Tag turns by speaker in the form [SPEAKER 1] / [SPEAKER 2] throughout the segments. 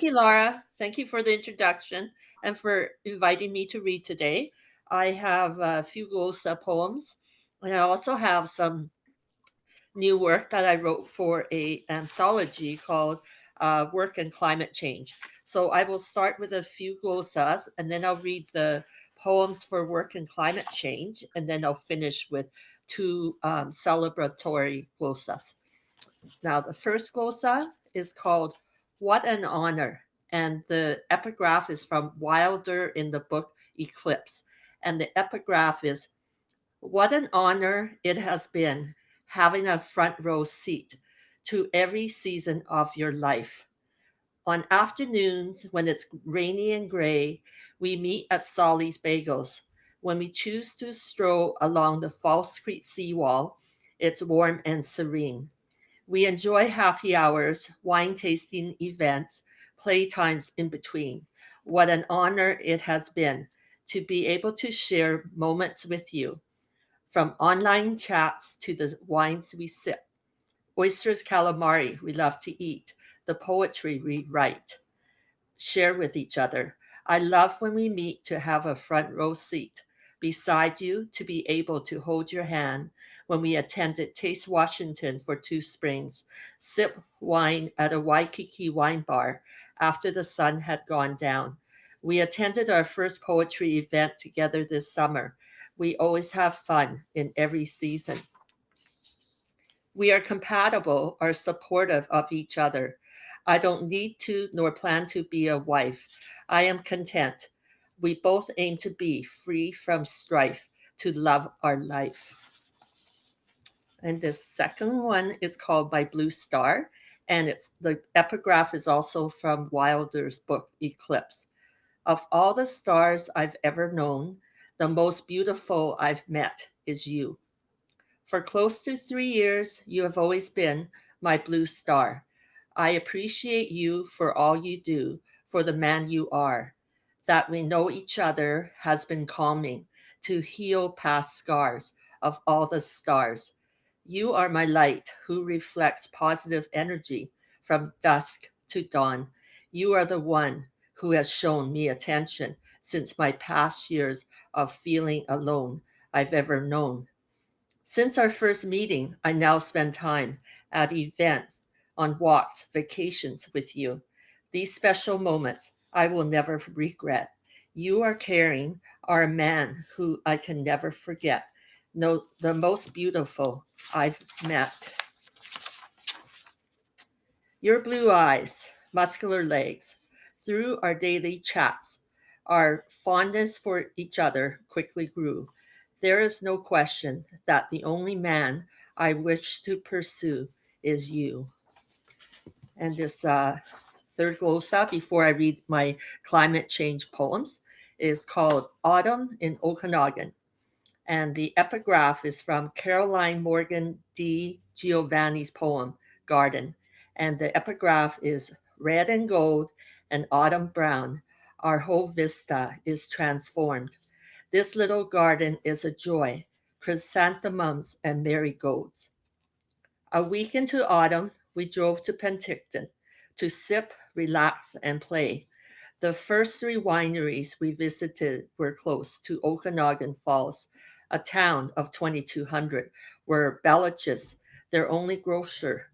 [SPEAKER 1] you, Laura. Thank you for the introduction and for inviting me to read today. I have a few glosa poems, and I also have some new work that I wrote for a anthology called Work and Climate Change. So I will start with a few glosas, and then I'll read the poems for Work and Climate Change, and then I'll finish with two celebratory glosas. Now, the first glosa is called What an Honor, and the epigraph is from Wilder in the book Eclipse. And the epigraph is What an honor it has been having a front row seat to every season of your life. On afternoons when it's rainy and gray, we meet at Solly's Bagels. When we choose to stroll along the Falls Creek seawall, it's warm and serene. We enjoy happy hours, wine tasting events, playtimes in between. What an honor it has been to be able to share moments with you, from online chats to the wines we sip, oysters, calamari we love to eat, the poetry we write, share with each other. I love when we meet to have a front row seat beside you, to be able to hold your hand when we attended Taste Washington for 2 springs, sip wine at a Waikiki wine bar after the sun had gone down. We attended our first poetry event together this summer. We always have fun in every season. We are compatible, are supportive of each other. I don't need to nor plan to be a wife. I am content. We both aim to be free from strife, to love our life. And the second one is called My Blue Star, and it's the epigraph is also from Wilder's book Eclipse. Of all the stars I've ever known, the most beautiful I've met is you. For close to 3 years, you have always been my blue star. I appreciate you for all you do, for the man you are. That we know each other has been calming to heal past scars of all the stars. You are my light who reflects positive energy from dusk to dawn. You are the one who has shown me attention since my past years of feeling alone I've ever known. Since our first meeting, I now spend time at events, on walks, vacations with you. These special moments I will never regret. You are caring, are a man who I can never forget. No, the most beautiful I've met. Your blue eyes, muscular legs, through our daily chats, our fondness for each other quickly grew. There is no question that the only man I wish to pursue is you. And this third glosa, before I read my climate change poems, is called Autumn in Okanagan. And the epigraph is from Caroline Morgan D. Giovanni's poem, Garden. And the epigraph is Red and gold and autumn brown, our whole vista is transformed. This little garden is a joy, chrysanthemums and marigolds. A week into autumn, we drove to Penticton to sip, relax, and play. The first three wineries we visited were close to Okanagan Falls, a town of 2,200, where Bellich's, their only grocer,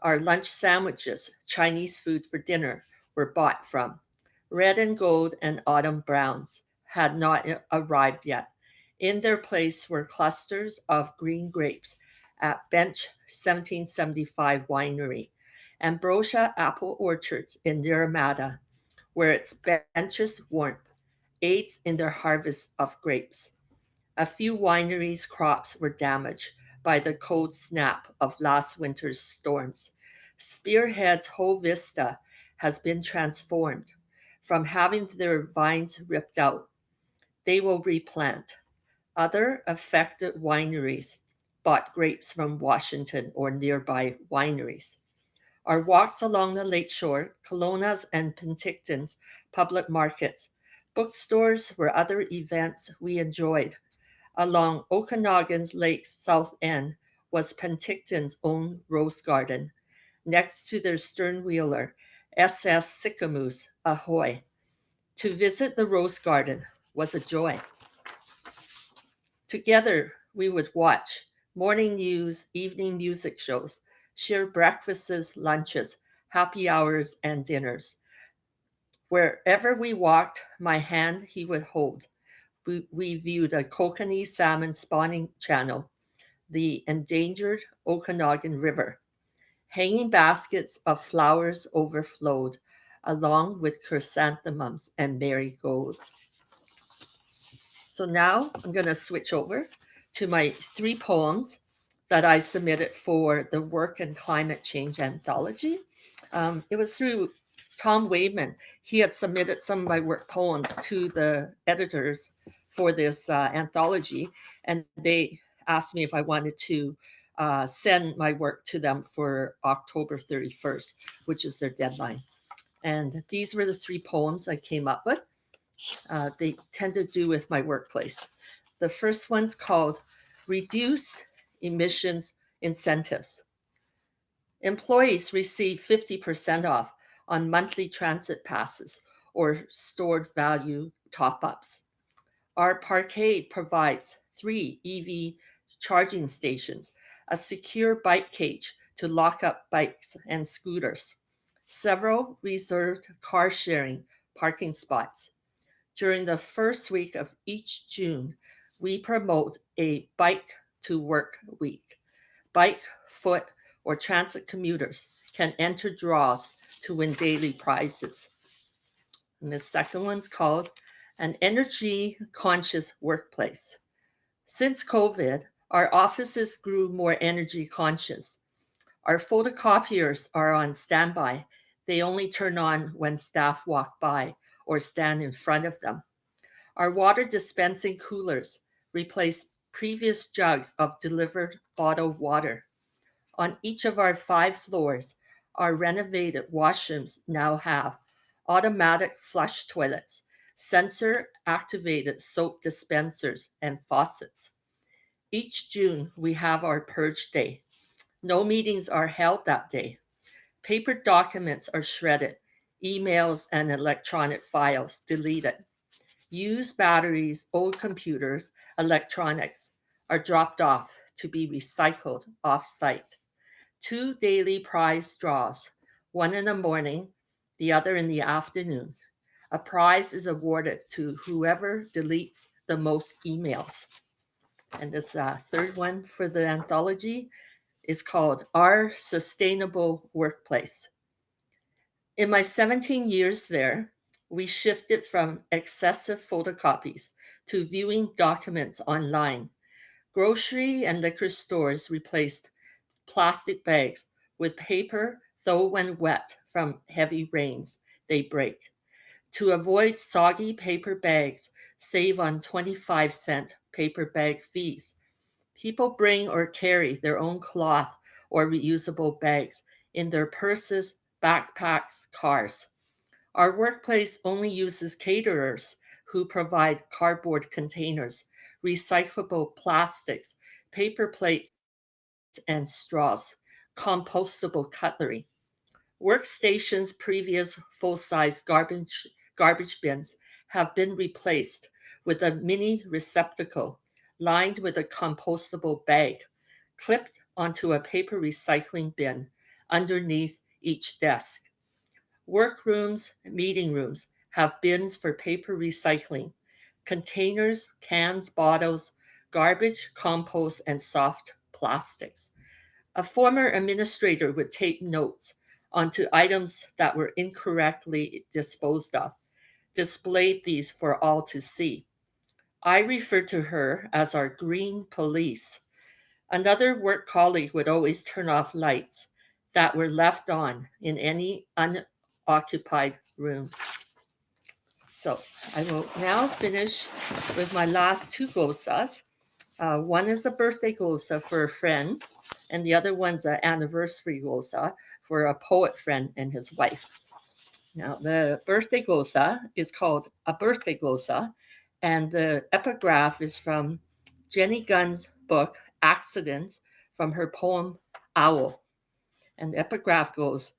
[SPEAKER 1] our lunch sandwiches, Chinese food for dinner, were bought from. Red and gold and autumn browns had not arrived yet. In their place were clusters of green grapes at Bench 1775 Winery, Ambrosia apple orchards in Naramata, where its benches' warmth aids in their harvest of grapes. A few wineries' crops were damaged by the cold snap of last winter's storms. Spearhead's whole vista has been transformed. From having their vines ripped out, they will replant. Other affected wineries bought grapes from Washington or nearby wineries. Our walks along the lakeshore, Kelowna's and Penticton's public markets, bookstores were other events we enjoyed. Along Okanagan's lake's south end was Penticton's own rose garden. Next to their stern wheeler, SS Sicamous, ahoy. To visit the rose garden was a joy. Together, we would watch morning news, evening music shows, share breakfasts, lunches, happy hours, and dinners. Wherever we walked, my hand he would hold. We viewed a kokanee salmon spawning channel, the endangered Okanagan River. Hanging baskets of flowers overflowed, along with chrysanthemums and marigolds. So now I'm going to switch over to my 3 poems that I submitted for the Work and Climate Change Anthology. It was through Tom Waveman. He had submitted some of my work poems to the editors for this anthology, and they asked me if I wanted to send my work to them for October 31st, which is their deadline. And these were the 3 poems I came up with. They tend to do with my workplace. The first one's called Reduced Emissions Incentives. Employees receive 50% off on monthly transit passes or stored value top ups. Our parkade provides 3 EV charging stations, a secure bike cage to lock up bikes and scooters, several reserved car sharing parking spots. During the first week of each June, we promote a bike to work week. Bike, foot, or transit commuters can enter draws to win daily prizes. And the second one's called An Energy Conscious Workplace. Since COVID, our offices grew more energy conscious. Our photocopiers are on standby. They only turn on when staff walk by or stand in front of them. Our water dispensing coolers replace previous jugs of delivered bottled water. On each of our 5 floors, our renovated washrooms now have automatic flush toilets, sensor activated soap dispensers, and faucets. Each June, we have our purge day. No meetings are held that day. Paper documents are shredded, emails and electronic files deleted. Used batteries, old computers, electronics are dropped off to be recycled off site. 2 daily prize draws, one in the morning, the other in the afternoon. A prize is awarded to whoever deletes the most emails. And this third one for the anthology is called Our Sustainable Workplace. In my 17 years there, we shifted from excessive photocopies to viewing documents online. Grocery and liquor stores replaced plastic bags with paper, though when wet from heavy rains, they break. To avoid soggy paper bags, save on 25-cent paper bag fees. People bring or carry their own cloth or reusable bags in their purses, backpacks, cars. Our workplace only uses caterers who provide cardboard containers, recyclable plastics, paper plates and straws, compostable cutlery. Workstations' previous full-size garbage bins have been replaced with a mini receptacle lined with a compostable bag, clipped onto a paper recycling bin underneath each desk. Workrooms, meeting rooms have bins for paper recycling, containers, cans, bottles, garbage, compost, and soft plastics. A former administrator would take notes onto items that were incorrectly disposed of, displayed these for all to see. I refer to her as our green police. Another work colleague would always turn off lights that were left on in any unoccupied rooms. So I will now finish with my last 2 glosas. One is a birthday glosa for a friend, and the other one's an anniversary glosa for a poet friend and his wife. Now, the birthday glosa is called A Birthday Glosa, and the epigraph is from Jenny Gunn's book, Accidents, from her poem Owl. And the epigraph goes,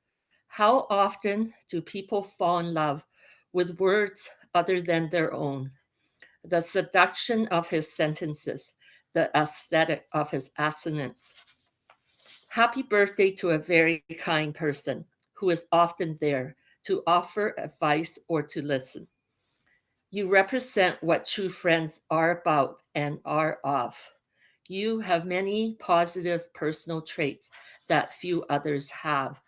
[SPEAKER 1] How often do people fall in love with words other than their own? The seduction of his sentences, the aesthetic of his assonance. Happy birthday to a very kind person who is often there to offer advice or to listen. You represent what true friends are about and are of. You have many positive personal traits that few others have.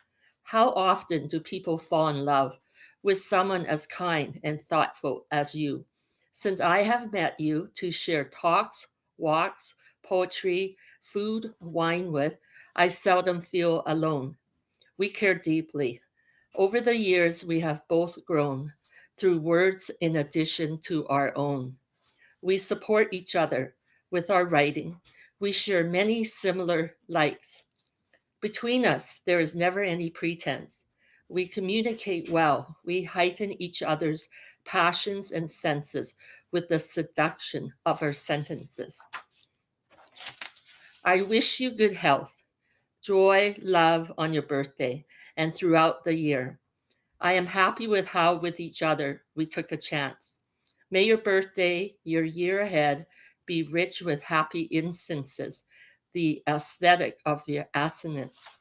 [SPEAKER 1] How often do people fall in love with someone as kind and thoughtful as you? Since I have met you to share talks, walks, poetry, food, wine with, I seldom feel alone. We care deeply. Over the years, we have both grown through words in addition to our own. We support each other with our writing. We share many similar likes. Between us, there is never any pretense. We communicate well. We heighten each other's passions and senses with the seduction of our sentences. I wish you good health, joy, love on your birthday and throughout the year. I am happy with how, with each other, we took a chance. May your birthday, your year ahead, be rich with happy instances, the aesthetic of your assonance.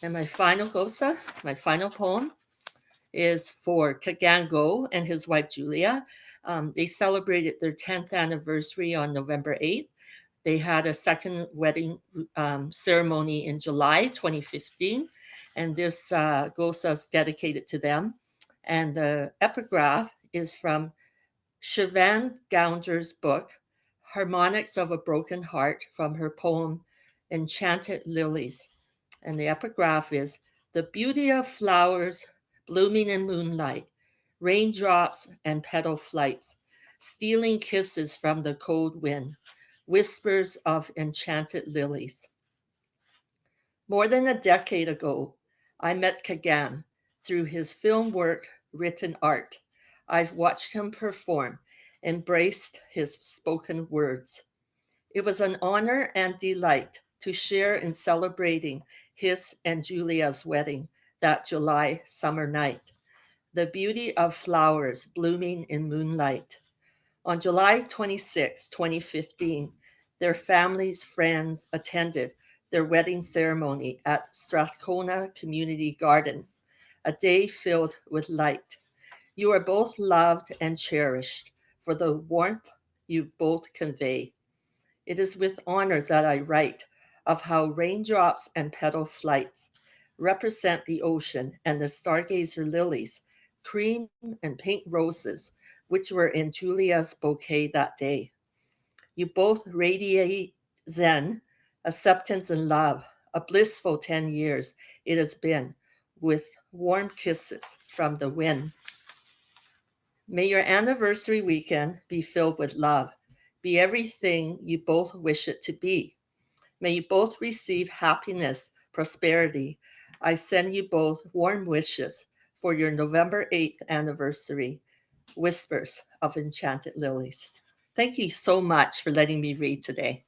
[SPEAKER 1] And my final glosa, my final poem, is for Kagango and his wife Julia. They celebrated their 10th anniversary on November 8th. They had a second wedding ceremony in July 2015, and this glosa is dedicated to them. And the epigraph is from Siobhan Gounger's book, Harmonics of a Broken Heart, from her poem Enchanted Lilies. And the epigraph is: the beauty of flowers blooming in moonlight, raindrops and petal flights, stealing kisses from the cold wind, whispers of enchanted lilies. More than a decade ago, I met Kagan through his film work, Written Art. I've watched him perform, embraced his spoken words. It was an honor and delight to share in celebrating his and Julia's wedding that July summer night. The beauty of flowers blooming in moonlight. On July 26, 2015, their families, friends attended their wedding ceremony at Strathcona Community Gardens, a day filled with light. You are both loved and cherished for the warmth you both convey. It is with honor that I write of how raindrops and petal flights represent the ocean and the stargazer lilies, cream and pink roses, which were in Julia's bouquet that day. You both radiate Zen, acceptance, and love. A blissful 10 years it has been, with warm kisses from the wind. May your anniversary weekend be filled with love, be everything you both wish it to be. May you both receive happiness, prosperity. I send you both warm wishes for your November 8th anniversary. Whispers of Enchanted Lilies. Thank you so much for letting me read today.